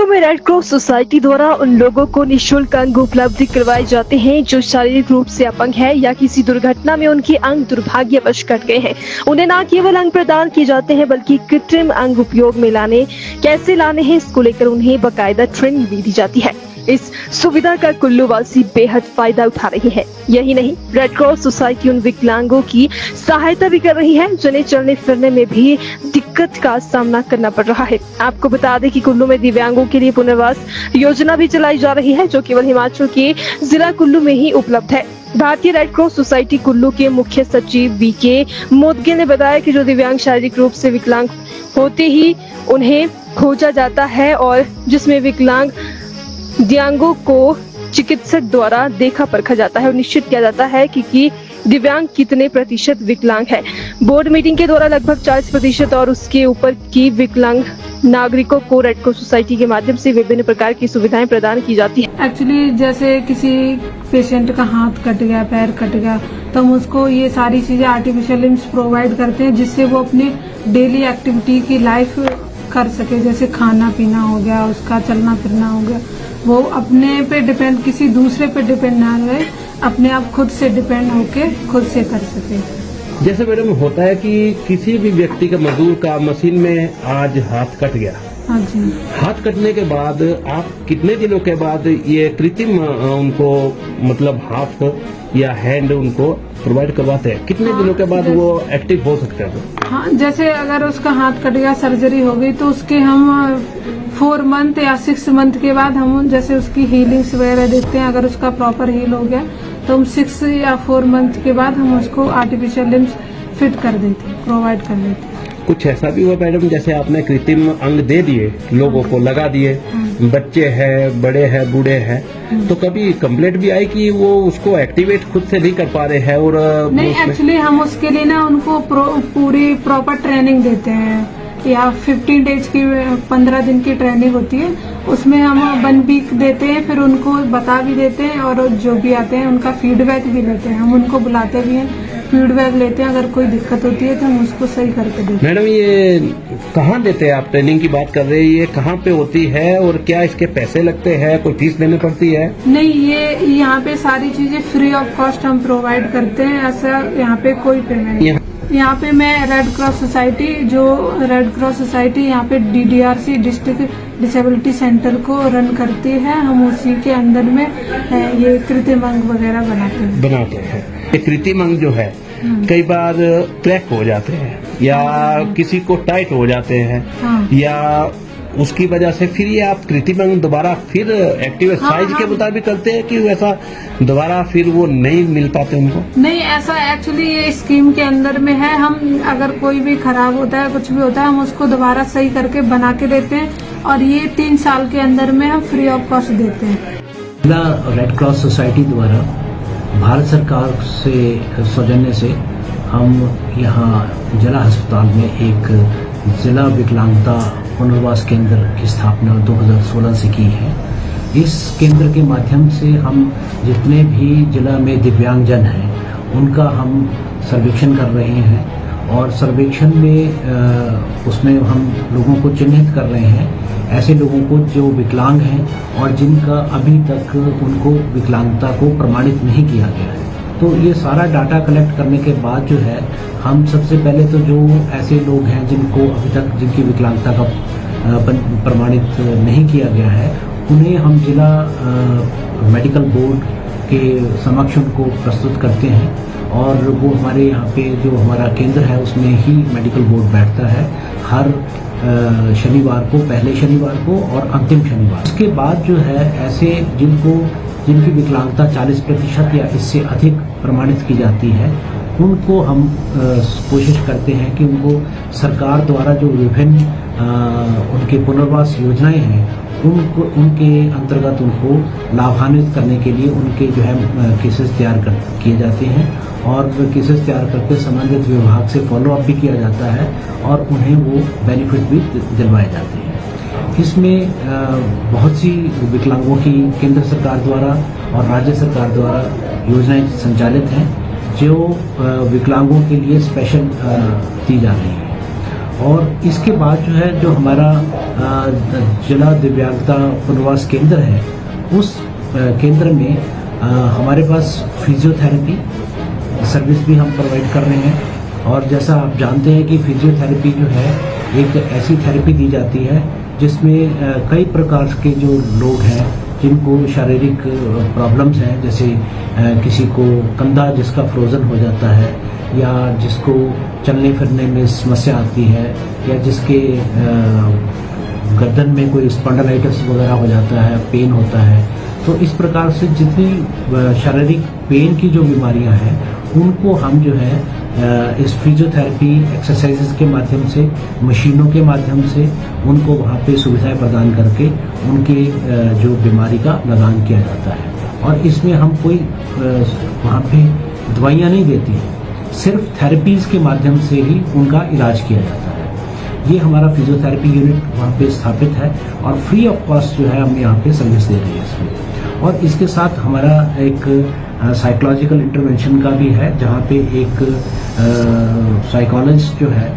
कुल्लू में red cross society द्वारा उन लोगों को निःशुल्क अंग उपलब्ध करवाए जाते हैं जो शारीरिक रूप से अपंग है या किसी दुर्घटना में उनके अंग दुर्भाग्यवश कट गए हैं। उन्हें न केवल अंग प्रदान किए जाते हैं बल्कि कृत्रिम अंग उपयोग में कैसे लाने हैं इसको लेकर उन्हें बाकायदा ट्रेनिंग भी दी जाती है। इस सुविधा का कुल्लू वासी बेहद फायदा उठा रहे हैं। यही नहीं, रेड क्रॉस सोसाइटी उन विकलांगों की सहायता भी कर रही है जिन्हें चलने फिरने में भी दिक्कत का सामना करना पड़ रहा है। आपको बता दें कि कुल्लू में दिव्यांगों के लिए पुनर्वास योजना भी चलाई जा रही है जो केवल हिमाचल के जिला कुल्लू में ही उपलब्ध है। भारतीय रेड क्रॉस सोसाइटी कुल्लू के मुख्य सचिव बीके मोदगे ने बताया कि जो दिव्यांग शारीरिक रूप से विकलांग होते ही उन्हें खोजा जाता है और जिसमें विकलांग दिव्यांगों को चिकित्सक द्वारा देखा परखा जाता है और निश्चित किया जाता है कि दिव्यांग कितने प्रतिशत विकलांग है। बोर्ड मीटिंग के दौरान लगभग 40% और उसके ऊपर की विकलांग नागरिकों को रेड क्रॉस सोसाइटी के माध्यम से विभिन्न प्रकार की सुविधाएं प्रदान की जाती है। एक्चुअली जैसे किसी पेशेंट का हाथ कट गया, पैर कट गया, तो हम उसको ये सारी चीजें आर्टिफिशियल लिम्स प्रोवाइड करते हैं जिससे वो अपनी डेली एक्टिविटी की लाइफ कर सके। जैसे खाना पीना हो गया, उसका चलना फिरना हो गया, वो अपने पे डिपेंड, किसी दूसरे पे डिपेंड ना रहे, अपने आप खुद से डिपेंड होके खुद से कर सके। जैसे मैडम होता है कि किसी भी व्यक्ति का, मजदूर का मशीन में आज हाथ कट गया, हाँ जी, हाथ कटने के बाद आप कितने दिनों के बाद ये कृत्रिम उनको मतलब हाथ या हैंड उनको प्रोवाइड करवाते हैं? कितने दिनों के बाद वो एक्टिव हो सकते हैं? हाँ, जैसे अगर उसका हाथ कट गया, सर्जरी हो गई, तो उसके हम 4 मंथ या 6 मंथ के बाद हम जैसे उसकी हीलिंग्स वगैरह देखते हैं। अगर उसका प्रॉपर हील हो गया तो हम 6 या 4 मंथ के बाद हम उसको आर्टिफिशियल लिम्स फिट कर देते हैं, प्रोवाइड कर देते हैं। कुछ ऐसा भी हुआ मैडम, जैसे आपने कृत्रिम अंग दे दिए, लोगों को लगा दिए, बच्चे हैं, बड़े हैं, बूढ़े हैं, तो कभी कंप्लेंट भी आई कि वो उसको एक्टिवेट खुद से नहीं कर पा रहे हैं? और नहीं, एक्चुअली हम उसके लिए ना उनको पूरी प्रॉपर ट्रेनिंग देते हैं, या 15 डेज की 15 दिन की ट्रेनिंग होती है। उसमें हम 1 वीक देते हैं, फिर उनको बता भी देते हैं और जो भी आते हैं उनका फीडबैक भी लेते हैं। हम उनको बुलाते भी हैं, फीडबैक लेते हैं, अगर कोई दिक्कत होती है तो हम उसको सही करके देते हैं। मैडम, ये कहाँ देते हैं आप? ट्रेनिंग की बात कर रहे हैं, ये कहाँ पे होती है और क्या इसके पैसे लगते हैं? कोई फीस देनी पड़ती है? नहीं, ये यहाँ पे सारी चीजें फ्री ऑफ कॉस्ट हम प्रोवाइड करते हैं। ऐसा यहाँ पे कोई पेमेंट। यहाँ पे मैं रेड क्रॉस सोसाइटी यहाँ पे DDRC डिस्ट्रिक्ट डिसेबिलिटी सेंटर को रन करती है। हम उसी के अंदर में ये कृत्रिम अंग वगैरह बनाते हैं। ये कृत्रिम अंग जो है कई बार क्रैक हो जाते हैं या किसी को टाइट हो जाते हैं, या उसकी वजह से फिर ये आप कृत्रिम अंग दोबारा फिर एक्टिव साइज के मुताबिक करते हैं कि वैसा दोबारा फिर वो नहीं मिल पाते उनको? नहीं, ऐसा एक्चुअली ये स्कीम के अंदर में है। हम अगर कोई भी खराब होता है, कुछ भी होता है, हम उसको दोबारा सही करके बना के देते हैं और ये 3 साल के अंदर में हम फ्री ऑफ कॉस्ट देते हैं। जिला रेड क्रॉस सोसाइटी द्वारा भारत सरकार से सौजन्य से हम यहाँ जिला अस्पताल में एक जिला विकलांगता पुनर्वास केंद्र की स्थापना 2016 से की है। इस केंद्र के माध्यम से हम जितने भी जिला में दिव्यांगजन हैं उनका हम सर्वेक्षण कर रहे हैं और सर्वेक्षण में उसमें हम लोगों को चिन्हित कर रहे हैं, ऐसे लोगों को जो विकलांग हैं और जिनका अभी तक उनको विकलांगता को प्रमाणित नहीं किया गया है। तो ये सारा डाटा कलेक्ट करने के बाद जो है हम सबसे पहले तो जो ऐसे लोग हैं जिनको अभी तक जिनकी विकलांगता का प्रमाणित नहीं किया गया है, उन्हें हम जिला मेडिकल बोर्ड के समक्ष उनको प्रस्तुत करते हैं और वो हमारे यहाँ पे जो हमारा केंद्र है उसमें ही मेडिकल बोर्ड बैठता है हर शनिवार को, पहले शनिवार को और अंतिम शनिवार। उसके बाद जो है ऐसे जिनकी विकलांगता 40% या इससे अधिक प्रमाणित की जाती है, उनको हम कोशिश करते हैं कि उनको सरकार द्वारा जो विभिन्न उनके पुनर्वास योजनाएं हैं उनके अंतर्गत उनको लाभान्वित करने के लिए उनके जो है केसेस तैयार किए जाते हैं और केसेस तैयार करके संबंधित विभाग से फॉलोअप भी किया जाता है और उन्हें वो बेनिफिट भी दिलवाए जाते हैं। इसमें बहुत सी विकलांगों की केंद्र सरकार द्वारा और राज्य सरकार द्वारा योजनाएं संचालित हैं जो विकलांगों के लिए स्पेशल दी जा रही हैं और इसके बाद जो है जो हमारा जिला दिव्यांगता पुनर्वास केंद्र है, उस केंद्र में हमारे पास फिजियोथेरेपी सर्विस भी हम प्रोवाइड कर रहे हैं। और जैसा आप जानते हैं कि फिजियोथेरेपी जो है एक ऐसी थेरेपी दी जाती है जिसमें कई प्रकार के जो लोग हैं जिनको शारीरिक प्रॉब्लम्स हैं, जैसे किसी को कंधा जिसका फ्रोजन हो जाता है, या जिसको चलने फिरने में समस्या आती है, या जिसके गर्दन में कोई स्पॉन्डिलाइटिस वगैरह हो जाता है, पेन होता है। तो इस प्रकार से जितनी शारीरिक पेन की जो बीमारियां हैं उनको हम जो है इस फिजियोथेरेपी एक्सरसाइजेज के माध्यम से, मशीनों के माध्यम से उनको वहाँ पे सुविधाएं प्रदान करके उनके जो बीमारी का निदान किया जाता है। और इसमें हम कोई वहाँ पे दवाइयाँ नहीं देती हैं, सिर्फ थेरेपीज़ के माध्यम से ही उनका इलाज किया जाता है। ये हमारा फिजियोथेरेपी यूनिट वहाँ पे स्थापित है और फ्री ऑफ कॉस्ट जो है हम यहाँ पे सर्विस दे रहे हैं इसमें। और इसके साथ हमारा एक साइकोलॉजिकल इंटरवेंशन का भी है, जहाँ पे एक साइकोलॉजिस्ट जो है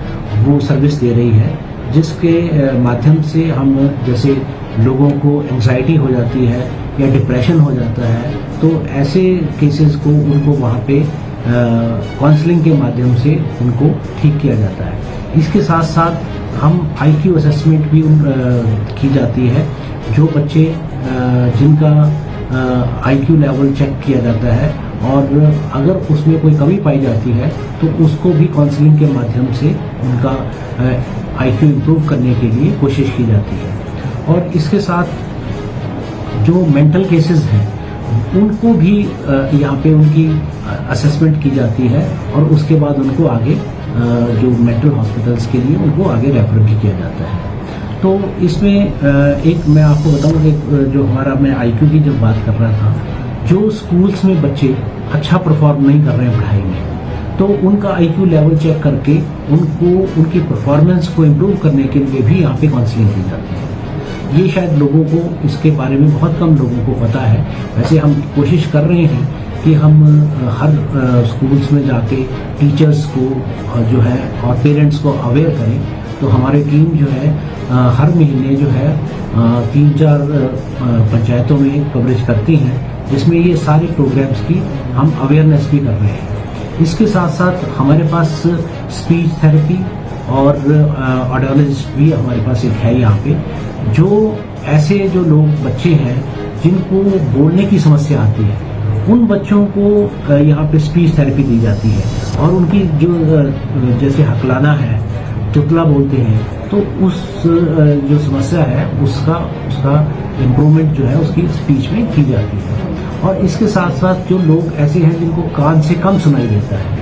वो सर्विस दे रही है, जिसके माध्यम से हम जैसे लोगों को एंजाइटी हो जाती है या डिप्रेशन हो जाता है, तो ऐसे केसेस को उनको वहाँ पे काउंसलिंग के माध्यम से उनको ठीक किया जाता है। इसके साथ साथ हम IQ असेसमेंट भी की जाती है। जो बच्चे जिनका IQ लेवल चेक किया जाता है और अगर उसमें कोई कमी पाई जाती है तो उसको भी काउंसलिंग के माध्यम से उनका IQ इम्प्रूव करने के लिए कोशिश की जाती है। और इसके साथ जो मेंटल केसेस हैं उनको भी यहाँ पे उनकी असेसमेंट की जाती है और उसके बाद उनको आगे जो मेंटल हॉस्पिटल्स के लिए उनको आगे रेफर भी किया जाता है। तो इसमें एक मैं आपको बताऊं कि जो हमारा मैं IQ की जब बात कर रहा था, जो स्कूल्स में बच्चे अच्छा परफॉर्म नहीं कर रहे हैं पढ़ाई में, तो उनका IQ लेवल चेक करके उनको उनकी परफॉर्मेंस को इम्प्रूव करने के लिए भी यहाँ पे काउंसलिंग की जाती है। ये शायद लोगों को इसके बारे में बहुत कम लोगों को पता है। वैसे हम कोशिश कर रहे हैं कि हम हर स्कूल्स में जाके टीचर्स को जो है और पेरेंट्स को अवेयर करें। तो हमारी टीम जो है हर महीने जो है 3-4 पंचायतों में कवरेज करती हैं, जिसमें ये सारे प्रोग्राम्स की हम अवेयरनेस भी कर रहे हैं। इसके साथ साथ हमारे पास स्पीच थेरेपी और ऑडियोलॉजिस्ट भी हमारे पास एक है यहाँ पे, जो ऐसे जो लोग बच्चे हैं जिनको बोलने की समस्या आती है, उन बच्चों को यहाँ पे स्पीच थेरेपी दी जाती है और उनकी जो जैसे हकलाना है, चुतला बोलते हैं, तो उस जो समस्या है उसका इम्प्रूवमेंट जो है उसकी स्पीच में की जाती है। और इसके साथ साथ जो लोग ऐसे हैं जिनको कान से कम सुनाई देता है,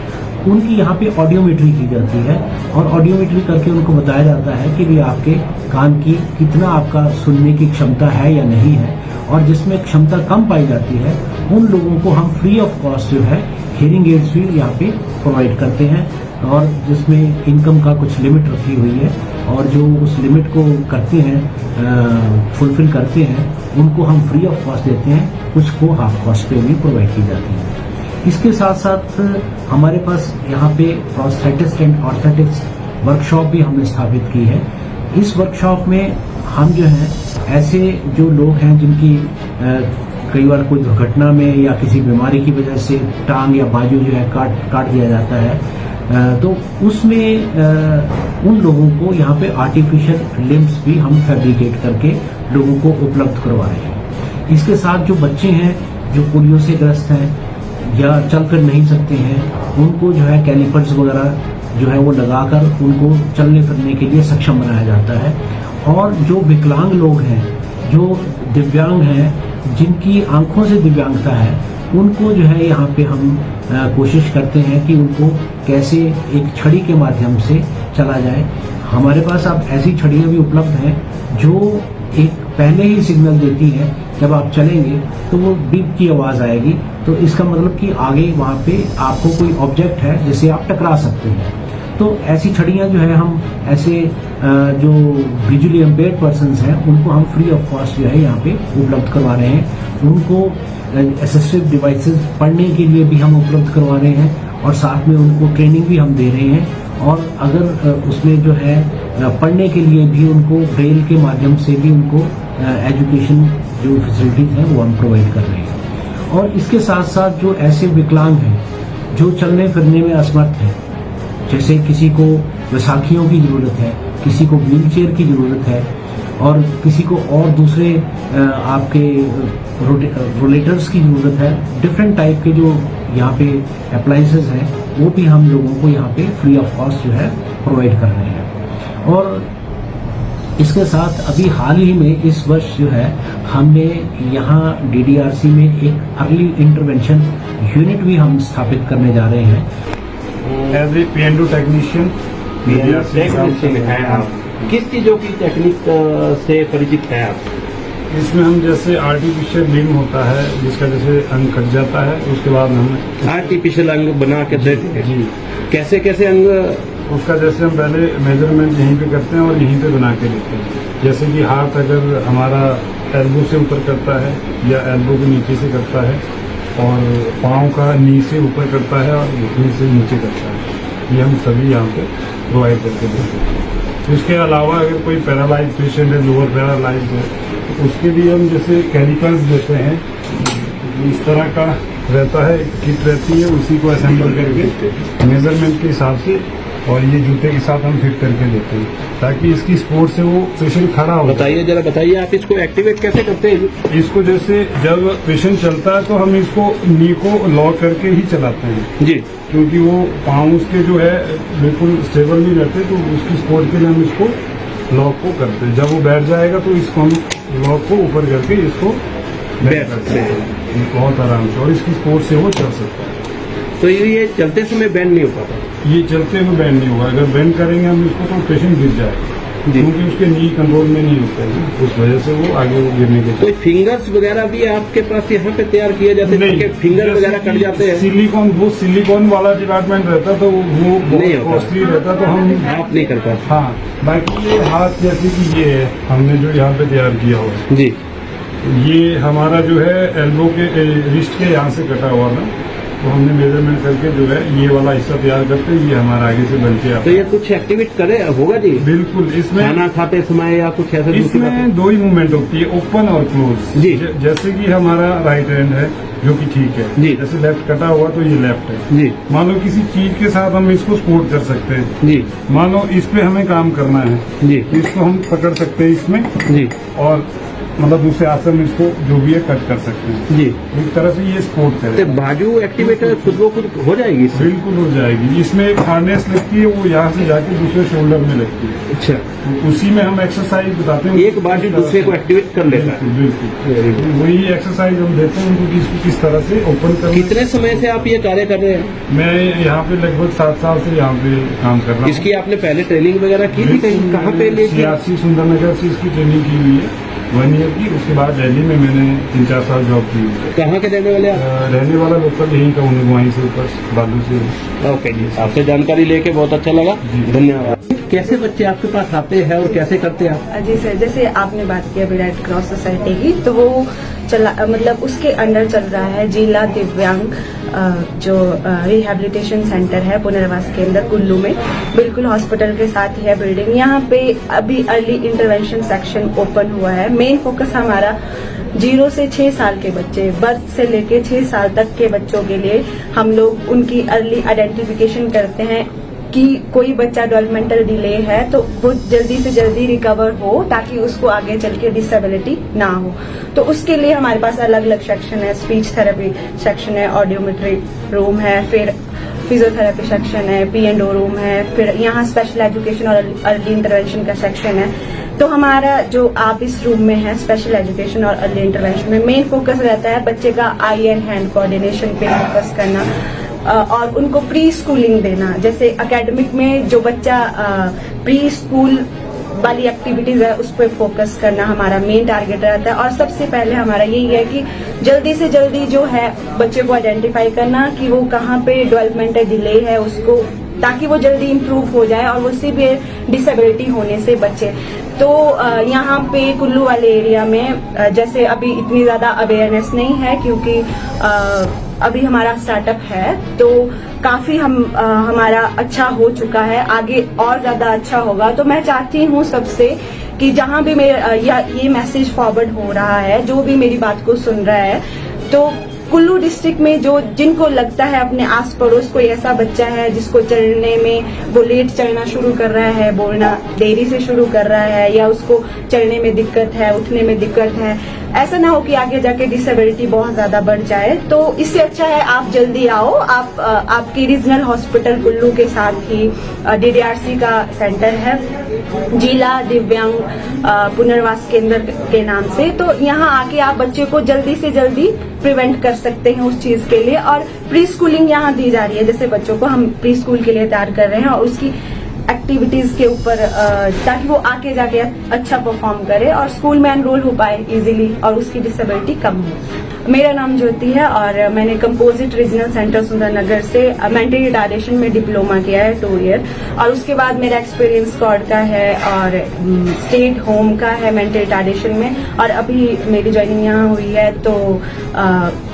उनकी यहाँ पे ऑडियोमेट्री की जाती है और ऑडियोमेट्री करके उनको बताया जाता है कि भी आपके कान की कितना आपका सुनने की क्षमता है या नहीं है। और जिसमें क्षमता कम पाई जाती है उन लोगों को हम फ्री ऑफ कॉस्ट जो है हियरिंग एड्स भी यहाँ पे प्रोवाइड करते हैं, और जिसमें इनकम का कुछ लिमिट रखी हुई है, और जो उस लिमिट को करते हैं फुलफिल करते हैं उनको हम फ्री ऑफ कॉस्ट देते हैं, कुछ को हाफ कॉस्ट पे भी प्रोवाइड की जाती है। इसके साथ साथ हमारे पास यहाँ पे प्रोस्थेटिस्ट एंड ऑर्थेटिक्स वर्कशॉप भी हमने स्थापित की है। इस वर्कशॉप में हम जो है ऐसे जो लोग हैं जिनकी कई बार कोई दुर्घटना में या किसी बीमारी की वजह से टांग या बाजू जो है काट दिया जाता है, तो उसमें उन लोगों को यहाँ पे आर्टिफिशियल लिम्स भी हम फैब्रिकेट करके लोगों को उपलब्ध करवा रहे हैं। इसके साथ जो बच्चे हैं जो पोलियो से ग्रस्त हैं या चल फिर नहीं सकते हैं, उनको जो है कैलिपर्स वगैरह जो है वो लगाकर उनको चलने फिरने के लिए सक्षम बनाया जाता है। और जो विकलांग लोग हैं, जो दिव्यांग हैं, जिनकी आंखों से दिव्यांगता है, उनको जो है यहाँ पे हम कोशिश करते हैं कि उनको कैसे एक छड़ी के माध्यम से चला जाए। हमारे पास अब ऐसी छड़ियाँ भी उपलब्ध हैं जो एक पहले ही सिग्नल देती है, जब आप चलेंगे तो वो बीप की आवाज़ आएगी, तो इसका मतलब कि आगे वहाँ पे आपको कोई ऑब्जेक्ट है जिससे आप टकरा सकते हैं। तो ऐसी छड़ियाँ जो है हम ऐसे जो विजुअली इम्पेयर्ड पर्सन्स हैं उनको हम फ्री ऑफ कॉस्ट जो है यहाँ पे उपलब्ध करवा रहे हैं। उनको असिस्टिव डिवाइसेस पढ़ने के लिए भी हम उपलब्ध करवा रहे हैं और साथ में उनको ट्रेनिंग भी हम दे रहे हैं। और अगर उसमें जो है पढ़ने के लिए भी उनको ब्रेल के माध्यम से भी उनको एजुकेशन जो फैसिलिटीज हैं वो हम प्रोवाइड कर रहे हैं। और इसके साथ साथ जो ऐसे विकलांग हैं जो चलने फिरने में असमर्थ हैं, जैसे किसी को बैसाखियों की ज़रूरत है, किसी को व्हील चेयर की ज़रूरत है और किसी को और दूसरे आपके रोलेटर्स की ज़रूरत है, डिफरेंट टाइप के जो यहाँ पे अप्लाइंसेस हैं वो भी हम लोगों को यहाँ पे फ्री ऑफ कॉस्ट जो है प्रोवाइड कर रहे हैं। और इसके साथ अभी हाल ही में इस वर्ष जो है हमने यहाँ DDRC में एक अर्ली इंटरवेंशन यूनिट भी हम स्थापित करने जा रहे हैं। एज ए P&O टेक्नीशियन है आप किस चीजों की टेक्निक से परिचित है आप? इसमें हम जैसे आर्टिफिशियल लिम्ब होता है जिसका जैसे अंग कट जाता है उसके बाद हम आर्टिफिशियल अंग बना के देते हैं। जी कैसे कैसे अंग? उसका जैसे हम पहले मेजरमेंट यहीं पे करते हैं और यहीं पे बना के देते हैं। जैसे कि हाथ अगर हमारा एल्बो से ऊपर करता है या एल्बो के नीचे से करता है और पाँव का नी से ऊपर करता है और घुटने से नीचे करता है, ये हम सभी यहाँ पे प्रोवाइड करके देते हैं। इसके अलावा अगर कोई पैरालाइज पेशेंट है, लोअर पैरालाइज है, तो उसके लिए हम जैसे कैलिपर्स देते हैं, इस तरह का रहता है, किट रहती है, उसी को असेंबल करके मेजरमेंट के हिसाब से और ये जूते के साथ हम फिट करके देते हैं ताकि इसकी सपोर्ट से वो पेशेंट खड़ा हो। बताइए जरा, बताइए आप इसको एक्टिवेट कैसे करते हैं? इसको जैसे जब पेशेंट चलता है तो हम इसको नी को लॉक करके ही चलाते हैं जी, क्योंकि वो पाँव उसके जो है बिल्कुल स्टेबल नहीं रहते, तो उसकी सपोर्ट के लिए हम इसको लॉक को करते हैं। जब वो बैठ जाएगा तो इसको हम लॉक को ऊपर करके इसको बैठ करते हैं बहुत आराम से, और इसकी सपोर्ट से वो चल सकता है। तो ये चलते समय बैंड नहीं हो पाता? ये चलते हुए बैंड नहीं होगा। अगर बैंड करेंगे हम इसको तो पेशेंट गिर जाएगा, क्योंकि उसके नी कंट्रोल में नहीं होते हैं, उस वजह से वो आगे गिरने के। कोई फिंगर्स वगैरह भी आपके पास यहाँ पे तैयार किए जाते हैं? फिंगर वगैरह कट जाते हैं? सिलिकॉन, वो सिलिकॉन वाला डिपार्टमेंट रहता तो वो नहीं कॉस्टली रहता, तो हम आप नहीं कर पाते। हाँ, बाकी ये हाथ जैसे कि ये है हमने जो यहाँ पे तैयार किया हुआ है जी, ये हमारा जो है एल्बो के रिस्ट के यहाँ से कटा हुआ था, तो हमने मेजरमेंट करके जो है ये वाला हिस्सा तैयार करते हैं, ये हमारा आगे से बन के आता तो ये कुछ एक्टिवेट करे होगा जी? बिल्कुल। इसमें खाना खाते समय या कुछ ऐसे? इसमें दो ही मूवमेंट होती है, ओपन और क्लोज जी। जैसे कि हमारा राइट हैंड है जो कि ठीक है जी, जैसे लेफ्ट कटा हुआ तो ये लेफ्ट है जी। मान लो किसी चीज के साथ हम इसको सपोर्ट कर सकते हैं जी, मान लो इस पे हमें काम करना है जी, इसको हम पकड़ सकते हैं इसमें जी, और मतलब दूसरे हाथ से हम इसको जो भी है कट कर सकते हैं। जी। एक तरह से ये सपोर्ट तो करेगा। बाजू एक्टिवेटर खुद ब खुद हो जाएगी इससे? बिल्कुल हो जाएगी। इसमें एक हार्नेस लगती है, वो यहाँ से जाके दूसरे शोल्डर में लगती है। अच्छा, उसी में हम एक्सरसाइज बताते हैं, एक बाजू दूसरे को एक्टिवेट कर लेता है। बिल्कुल वही एक्सरसाइज हम देते हैं उनको कि इसको किस तरह से ओपन करना। कितने समय से आप ये कार्य कर रहे हैं? मैं यहाँ पे लगभग 7 साल से यहाँ पे काम कर रहा हूँ। इसकी आपने पहले ट्रेनिंग वगैरह की थी कहीं? कहाँ पे ली थी? CRC सुंदरनगर से इसकी ट्रेनिंग की हुई है 1 ईयर की। उसके बाद दिल्ली में मैंने 3-4 साल जॉब की हुई है। कहाँ के रहने वाले आप? रहने वाला लोकल यहीं का हूँ, वहीं से ऊपर बालू से। ओके जी, आपसे जानकारी लेके बहुत अच्छा लगा, जी। धन्यवाद। कैसे बच्चे आपके पास आते हैं और कैसे करते हैं आप? जी सर, जैसे आपने बात की अभी रेड क्रॉस सोसाइटी की, तो वो चला मतलब उसके अंडर चल रहा है जिला दिव्यांग जो रिहैबिलिटेशन सेंटर है पुनर्वास के अंदर कुल्लू में, बिल्कुल हॉस्पिटल के साथ ही है बिल्डिंग। यहाँ पे अभी अर्ली इंटरवेंशन सेक्शन ओपन हुआ है। मेन फोकस हमारा 0 से 6 साल के बच्चे, बर्थ से लेके 6 साल तक के बच्चों के लिए हम लोग उनकी अर्ली आइडेंटिफिकेशन करते हैं कि कोई बच्चा डेवलपमेंटल डिले है तो वो जल्दी से जल्दी रिकवर हो ताकि उसको आगे चल के डिसेबिलिटी ना हो। तो उसके लिए हमारे पास अलग अलग सेक्शन है, स्पीच थेरेपी सेक्शन है, ऑडियोमेट्री रूम है, फिर फिजियोथेरेपी सेक्शन है, P&O रूम है, फिर यहाँ स्पेशल एजुकेशन और अर्ली इंटरवेंशन का सेक्शन है। तो हमारा जो आप इस रूम में है स्पेशल एजुकेशन और अर्ली इंटरवेंशन में मेन फोकस रहता है बच्चे का आई एंड हैंड कोऑर्डिनेशन पे फोकस करना और उनको प्री स्कूलिंग देना। जैसे एकेडमिक में जो बच्चा प्री स्कूल वाली एक्टिविटीज है उस पर फोकस करना हमारा मेन टारगेट रहता है। और सबसे पहले हमारा यही है कि जल्दी से जल्दी जो है बच्चे को आइडेंटिफाई करना कि वो कहाँ पे डेवलपमेंटल डिले है उसको, ताकि वो जल्दी इम्प्रूव हो जाए और वो सीवियर डिसेबिलिटी होने से बचे। तो यहाँ पे कुल्लू वाले एरिया में जैसे अभी इतनी ज्यादा अवेयरनेस नहीं है क्योंकि अभी हमारा स्टार्टअप है, तो काफी हमारा अच्छा हो चुका है, आगे और ज्यादा अच्छा होगा। तो मैं चाहती हूँ सबसे कि जहाँ भी ये मैसेज फॉरवर्ड हो रहा है, जो भी मेरी बात को सुन रहा है, तो कुल्लू डिस्ट्रिक्ट में जिनको लगता है अपने आस पड़ोस कोई ऐसा बच्चा है जिसको चढ़ने में वो लेट चढ़ना शुरू कर रहा है, बोलना देरी से शुरू कर रहा है, या उसको चढ़ने में दिक्कत है, उठने में दिक्कत है, ऐसा ना हो कि आगे जाके डिसेबिलिटी बहुत ज्यादा बढ़ जाए, तो इससे अच्छा है आप जल्दी आओ। आपके रीजनल हॉस्पिटल कुल्लू के साथ ही DDRC का सेंटर है, जिला दिव्यांग पुनर्वास केंद्र के नाम से। तो यहाँ आके आप बच्चे को जल्दी से जल्दी प्रिवेंट कर सकते हैं उस चीज के लिए। और प्री स्कूलिंग यहाँ दी जा रही है, जैसे बच्चों को हम प्री स्कूल के लिए तैयार कर रहे हैं, और उसकी एक्टिविटीज के ऊपर ताकि वो आके जाके अच्छा परफॉर्म करे और स्कूल में एनरोल हो पाए इजीली और उसकी डिसेबिलिटी कम हो। मेरा नाम ज्योति है और मैंने कंपोजिट रीजनल सेंटर सुंदरनगर से मेंटल रिटार्डेशन में डिप्लोमा किया है 2 ईयर, और उसके बाद मेरा एक्सपीरियंस स्क्वाड का है और स्टेट होम का है मेंटल रिटार्डेशन में, और अभी मेरी ज्वाइनिंग यहाँ हुई है। तो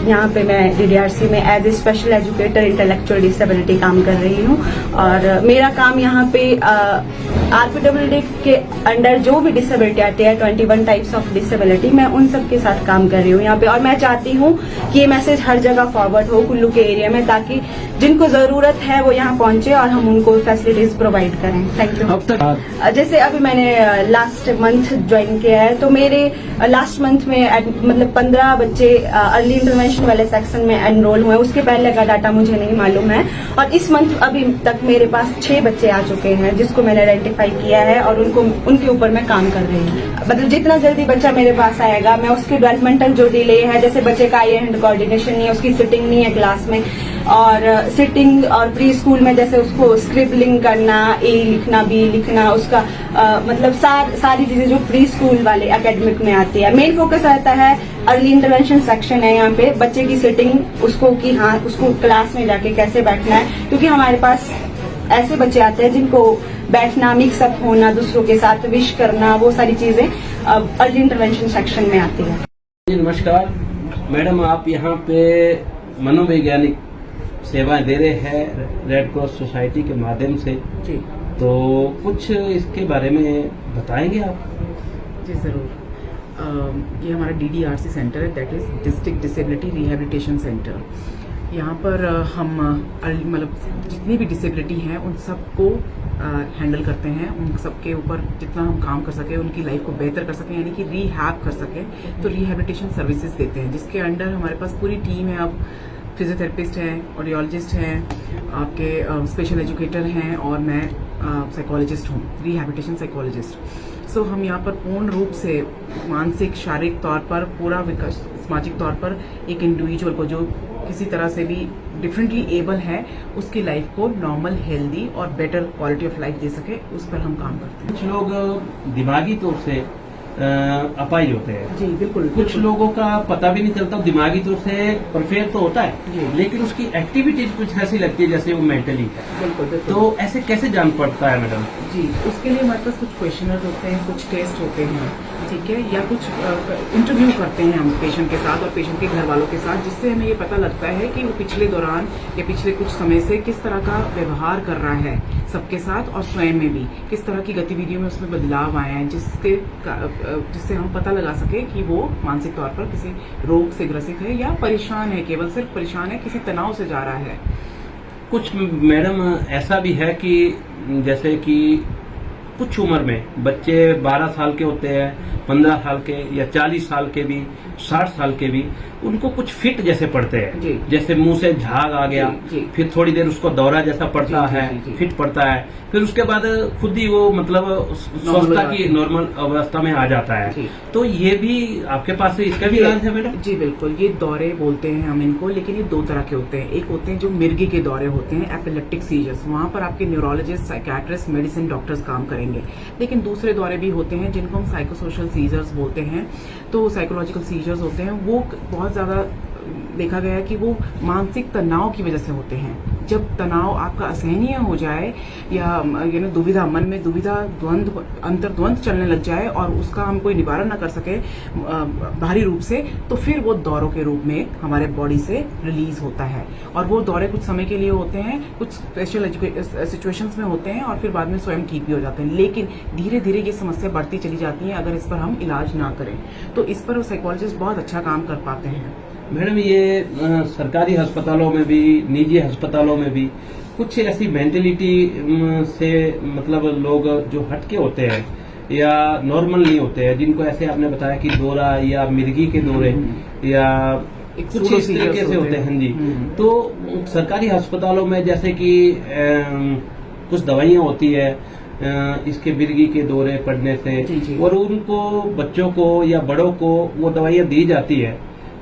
यहाँ पे मैं DDRC में as a special educator intellectual disability काम कर रही हूँ, और मेरा काम यहाँ पे RPWD के अंडर जो भी डिसेबिलिटी आती है, 21 टाइप्स ऑफ डिसेबिलिटी, मैं उन सब के साथ काम कर रही हूँ यहाँ पे। और मैं चाहती हूँ कि ये मैसेज हर जगह फॉरवर्ड हो कुल्लू के एरिया में, ताकि जिनको जरूरत है वो यहाँ पहुंचे और हम उनको फैसिलिटीज प्रोवाइड करें। Thank you. अब तक जैसे अभी मैंने लास्ट मंथ ज्वाइन किया है, तो मेरे लास्ट मंथ में मतलब 15 बच्चे अर्ली इंटरवेंशन वाले सेक्शन में एनरोल हुए। उसके पहले का डाटा मुझे नहीं मालूम है, और इस मंथ अभी तक मेरे पास 6 बच्चे आ चुके हैं जिसको मैंने आइडेंटिफाई किया है, और उनके ऊपर मैं काम कर रही हूँ। मतलब जितना जल्दी बच्चा मेरे पास आएगा, मैं उसकी डेवलपमेंटल जो डिले है, जैसे बच्चे का आई हैंड कोऑर्डिनेशन नहीं है, उसकी सिटिंग नहीं है क्लास में, और सिटिंग और प्री स्कूल में जैसे उसको स्क्रिबलिंग करना, ए लिखना, बी लिखना, उसका मतलब सारी चीजें जो प्री स्कूल वाले एकेडमिक में आती है। मेन फोकस रहता है अर्ली इंटरवेंशन सेक्शन है यहाँ पे, बच्चे की सिटिंग, उसको क्लास में जाके कैसे बैठना है, क्योंकि हमारे पास ऐसे बच्चे आते हैं जिनको बैठना, मिक्सअप होना, दूसरों के साथ विश करना, वो सारी चीजें अर्ली इंटरवेंशन सेक्शन में आती है। नमस्कार मैडम, आप यहाँ पे मनोवैज्ञानिक सेवाएं दे रहे हैं रेड क्रॉस सोसाइटी के माध्यम से जी, तो कुछ इसके बारे में बताएंगे आप? जी ज़रूर। ये हमारा DDRC सेंटर है, that is district disability rehabilitation centre. यहाँ पर हम मतलब जितनी भी डिसेबिलिटी हैं उन सबको हैंडल करते हैं, उन सबके ऊपर जितना हम काम कर सकें, उनकी लाइफ को बेहतर कर सकें, यानी कि रिहैब कर सकें, तो रिहेबिलिटेशन सर्विसेज देते हैं, जिसके अंडर हमारे पास पूरी टीम है। अब फिजियोथेरेपिस्ट हैं, ऑडियोलॉजिस्ट हैं, आपके स्पेशल एजुकेटर हैं, और मैं साइकोलॉजिस्ट हूँ, रिहेबिलिटेशन साइकोलॉजिस्ट। सो हम यहाँ पर पूर्ण रूप से मानसिक, शारीरिक तौर पर, पूरा विकास, सामाजिक तौर पर एक इंडिविजुअल को जो किसी तरह से भी डिफरेंटली एबल है, उसकी लाइफ को नॉर्मल, हेल्दी और बेटर क्वालिटी ऑफ लाइफ दे सके, उस पर हम काम करते हैं। कुछ लोग दिमागी तौर से अपाहिज होते हैं। जी बिल्कुल। कुछ लोगों का पता भी नहीं चलता, दिमागी तौर से परफेक्ट तो होता है, जी, लेकिन उसकी एक्टिविटीज कुछ ऐसी लगती है जैसे वो मेंटली है। बिल्कुल बिल्कुल। तो ऐसे कैसे जान पड़ता है मैडम? जी, उसके लिए हमारे पास कुछ क्वेश्चनर होते हैं, कुछ टेस्ट होते हैं, ठीक है, या कुछ इंटरव्यू करते हैं हम पेशेंट के साथ और पेशेंट के घर वालों के साथ, जिससे हमें ये पता लगता है कि वो पिछले दौरान या पिछले कुछ समय से किस तरह का व्यवहार कर रहा है सबके साथ, और स्वयं में भी किस तरह की गतिविधियों में उसमें बदलाव आए हैं, जिससे हम पता लगा सके कि वो मानसिक तौर पर किसी रोग से ग्रसित है या परेशान है, केवल सिर्फ परेशान है, किसी तनाव से जा रहा है। कुछ मैडम ऐसा भी है कि जैसे कि कुछ उम्र में बच्चे 12 साल के होते हैं, 15 साल के या 40 साल के भी, 60 साल के भी, उनको कुछ फिट जैसे पड़ते हैं, जी, जैसे मुंह से झाग आ गया, जी, जी, फिर थोड़ी देर उसको दौरा जैसा पड़ता जी, है, जी, जी, फिट पड़ता है, फिर उसके बाद खुद ही वो मतलब स्वस्थता की नॉर्मल अवस्था में आ जाता है। जी। तो ये भी आपके पास से इसका भी इलाज है मैडम? जी बिल्कुल, ये दौरे बोलते हैं हम इनको, लेकिन ये 2 तरह के होते हैं। एक होते हैं जो मिर्गी के दौरे होते हैं, एपिलेप्टिक सीजर्स, वहां पर आपके न्यूरोलॉजिस्ट, साइकियाट्रिस्ट, मेडिसिन डॉक्टर्स काम करेंगे। लेकिन दूसरे दौरे भी होते हैं जिनको हम साइकोसोशल सीजर्स बोलते हैं। तो साइकोलॉजिकल सीजर्स होते हैं, वो बहुत ज्यादा देखा गया है कि वो मानसिक तनाव की वजह से होते हैं, जब तनाव आपका असहनीय हो जाए या दुविधा, मन में दुविधा, द्वंद्व, अंतर्द्वंद चलने लग जाए और उसका हम कोई निवारण न कर सके बाहरी रूप से, तो फिर वो दौरों के रूप में हमारे बॉडी से रिलीज होता है। और वो दौरे कुछ समय के लिए होते हैं, कुछ स्पेशल सिचुएशंस में होते हैं और फिर बाद में स्वयं ठीक भी हो जाते हैं। लेकिन धीरे धीरे ये समस्या बढ़ती चली जाती है अगर इस पर हम इलाज ना करें। तो इस पर साइकोलॉजिस्ट बहुत अच्छा काम कर पाते हैं। मैडम, ये सरकारी अस्पतालों में भी, निजी अस्पतालों में भी कुछ ऐसी मेंटेलिटी से मतलब लोग जो हटके होते हैं या नॉर्मल नहीं होते हैं, जिनको ऐसे आपने बताया कि दौरा या मिर्गी के दौरे या कुछ इस तरीके से होते हैं जी, तो सरकारी अस्पतालों में जैसे कि कुछ दवाइयाँ होती है इसके मिर्गी के दौरे पड़ने से, जी। और उनको बच्चों को या बड़ों को वो दवाइयाँ दी जाती है।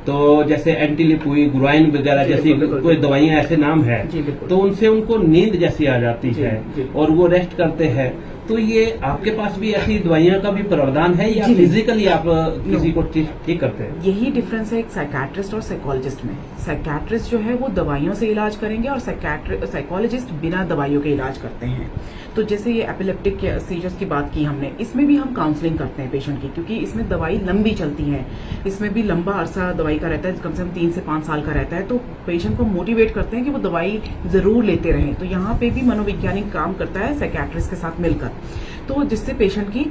तो जैसे एंटीलिप हुई, ग्रुआइन वगैरह जैसी कोई दवाइयाँ ऐसे नाम है, तो उनसे उनको नींद जैसी आ जाती है और वो रेस्ट करते हैं। तो ये आपके पास भी ऐसी दवाइयाँ का भी प्रावधान है या फिजिकली आप किसी को ठीक करते हैं? यही डिफरेंस है एक साइकाट्रिस्ट और साइकोलॉजिस्ट में। साइकाट्रिस्ट जो है वो दवाइयों से इलाज करेंगे और साइकोलॉजिस्ट बिना दवाइयों के इलाज करते हैं। तो जैसे ये एपिलेप्टिक सीजर्स की बात की हमने, इसमें भी हम काउंसलिंग करते हैं पेशेंट की, क्योंकि इसमें दवाई लंबी चलती है, इसमें भी लंबा अरसा दवाई का रहता है, कम से कम 3 से 5 साल का रहता है। तो पेशेंट को मोटिवेट करते हैं कि वो दवाई जरूर लेते रहें। तो यहाँ पे भी मनोवैज्ञानिक काम करता है साइकियाट्रिस्ट के साथ मिलकर, तो जिससे पेशेंट की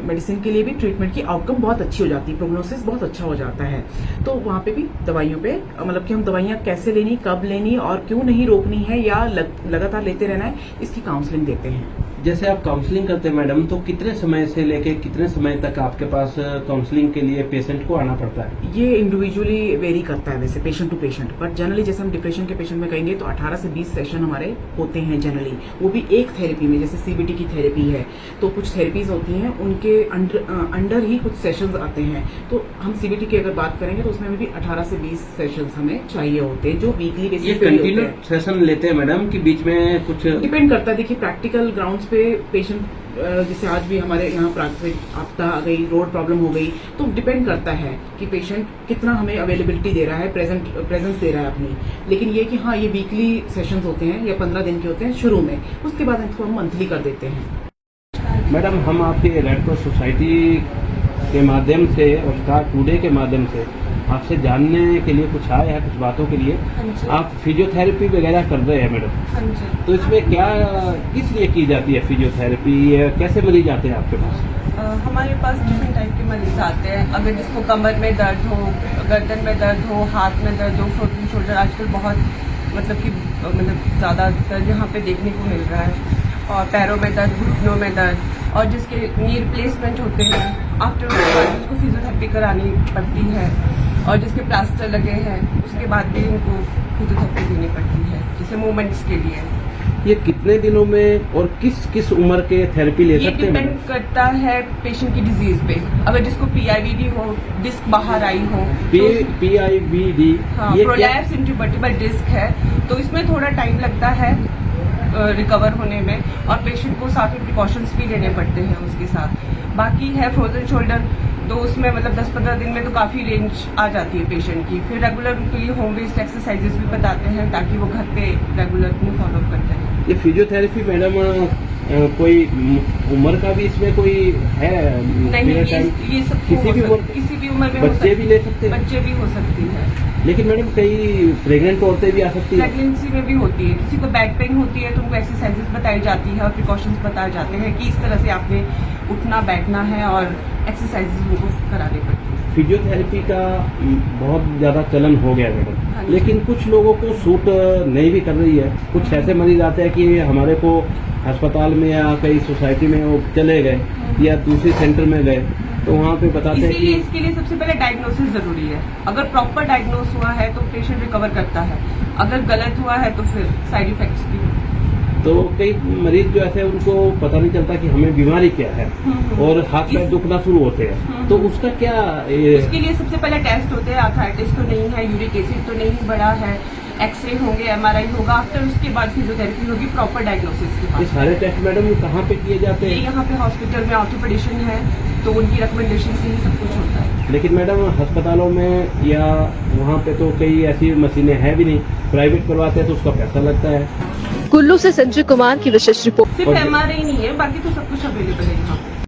मेडिसिन के लिए भी ट्रीटमेंट की आउटकम बहुत अच्छी हो जाती है, प्रोग्नोसिस बहुत अच्छा हो जाता है। तो वहाँ पे भी दवाइयों पे मतलब कि हम दवाइयाँ कैसे लेनी, कब लेनी और क्यों नहीं रोकनी है या लगातार लेते रहना है, इसकी काउंसलिंग देते हैं। जैसे आप काउंसलिंग करते हैं मैडम, तो कितने समय से लेके कितने समय तक आपके पास काउंसलिंग के लिए पेशेंट को आना पड़ता है? ये इंडिविजुअली वेरी करता है वैसे patient to patient, but generally जैसे हम डिप्रेशन के पेशेंट में कहेंगे तो 18 से 20 सेशन हमारे होते हैं जनरली, वो भी एक थेरेपी में। जैसे सीबीटी की थेरेपी है तो कुछ थेरेपीज होती हैं, उनके अंडर ही कुछ सेशंस आते हैं। तो हम सीबीटी की अगर बात करेंगे तो उसमें भी 18 से 20 सेशंस हमें चाहिए होते हैं, जो वीकली बेसिस पे कंटिन्यू सेशन लेते हैं मैडम कि बीच में कुछ? डिपेंड करता है। देखिए प्रैक्टिकल ग्राउंड्स पे पेशेंट, जैसे आज भी हमारे यहाँ प्राकृतिक आपदा आ गई, रोड प्रॉब्लम हो गई, तो डिपेंड करता है कि पेशेंट कितना हमें अवेलेबिलिटी दे रहा है, प्रेजेंस दे रहा है अपनी। लेकिन ये कि हाँ, ये वीकली सेशंस होते हैं या 15 दिन के होते हैं शुरू में, उसके बाद इसको हम मंथली कर देते हैं। मैडम, हम आपके रेड क्रॉस सोसाइटी के माध्यम से और स्टार टुडे के माध्यम से आपसे जानने के लिए कुछ आए हैं, कुछ बातों के लिए। आप फिजियोथेरेपी वगैरह कर रहे हैं मैडम, तो इसमें क्या किस लिए की जाती है फिजियोथेरेपी? कैसे मरीज आते हैं आपके पास? हमारे पास डिफरेंट टाइप के मरीज आते हैं। अगर जिसको कमर में दर्द हो, गर्दन में दर्द हो, हाथ में दर्द हो, फ्रोजन शोल्डर आजकल बहुत मतलब ज़्यादा दर्द यहाँ पे देखने को मिल रहा है, और पैरों में दर्द, घुटनों में दर्द, और जिसके नी रिप्लेसमेंट होते हैं आफ्टर उसको फिजियोथेरेपी करानी पड़ती है, और जिसके प्लास्टर लगे हैं उसके बाद भी उनको फिजियोथेरेपी देनी पड़ती है, जैसे मूवमेंट्स के लिए। ये कितने दिनों में और किस किस उम्र के थेरेपी ले सकते हैं? ये डिपेंड करता है पेशेंट की डिजीज पे। अगर जिसको पीआईवीडी हो, डिस्क बाहर आई हो, पीआईवीडी, हाँ, प्रोलैप्स इंटरवर्टेब्रल डिस्क है, तो इसमें थोड़ा टाइम लगता है रिकवर होने में, और पेशेंट को साथ में प्रिकॉशंस भी लेने पड़ते हैं उसके साथ। बाकी है फ्रोजन शोल्डर, तो उसमें मतलब 10-15 दिन में तो काफ़ी रेंज आ जाती है पेशेंट की। फिर रेगुलर उनके लिए होम बेस्ड एक्सरसाइजेस भी बताते हैं ताकि वो घर पे रेगुलर अपने फॉलोअप करते हैं। ये फिजियोथेरेपी मैडम कोई उम्र का भी इसमें कोई है? नहीं, ये सब किसी भी उम्र में बच्चे भी ले सकते हैं? बच्चे भी हो सकती है। लेकिन मैडम कई प्रेग्नेंट औरतें भी आ सकती है? प्रेगनेंसी में भी होती है। किसी को बैक पेन होती है तो उनको एक्सरसाइजेस बताई जाती है और प्रिकॉशंस बताए जाते हैं कि इस तरह से आपने उठना बैठना है, और एक्सरसाइजेस उनको करानी पड़ती है। फिजियोथेरेपी का बहुत ज़्यादा चलन हो गया मैडम, लेकिन कुछ लोगों को सूट नहीं भी कर रही है। कुछ ऐसे मरीज आते हैं कि हमारे को अस्पताल में या कई सोसाइटी में वो चले गए या दूसरे सेंटर में गए, तो वहाँ पे बताते हैं कि इसके लिए सबसे पहले डायग्नोसिस जरूरी है। अगर प्रॉपर डायग्नोस हुआ है तो पेशेंट रिकवर करता है, अगर गलत हुआ है तो फिर साइड इफेक्ट्स भी। तो कई मरीज जो ऐसे उनको पता नहीं चलता कि हमें बीमारी क्या है, और हाथ पैर दुखना शुरू होते हैं, तो उसका क्या? उसके लिए सबसे पहले टेस्ट होते हैं, आर्थराइटिस तो नहीं है, यूरिक एसिड तो नहीं बढ़ा है, एक्सरे होंगे, एमआरआई होगा, आफ्टर उसके बाद फिजियोथेरेपी होगी प्रॉपर डायग्नोसिस के बाद। ये सारे टेस्ट मैडम कहाँ पे किए जाते हैं? यहाँ पे हॉस्पिटल में ऑर्थोपेडिशियन है, तो उनकी रिकमेंडेशन से ही सब कुछ होता है। लेकिन मैडम अस्पतालों में या वहाँ पे तो कई ऐसी मशीनें हैं भी नहीं, प्राइवेट करवाते हैं तो उसका पैसा लगता है। कुल्लू से संजय कुमार की विशेष रिपोर्ट। सिर्फ MRI नहीं है, बाकी तो सब कुछ अवेलेबल है यहाँ।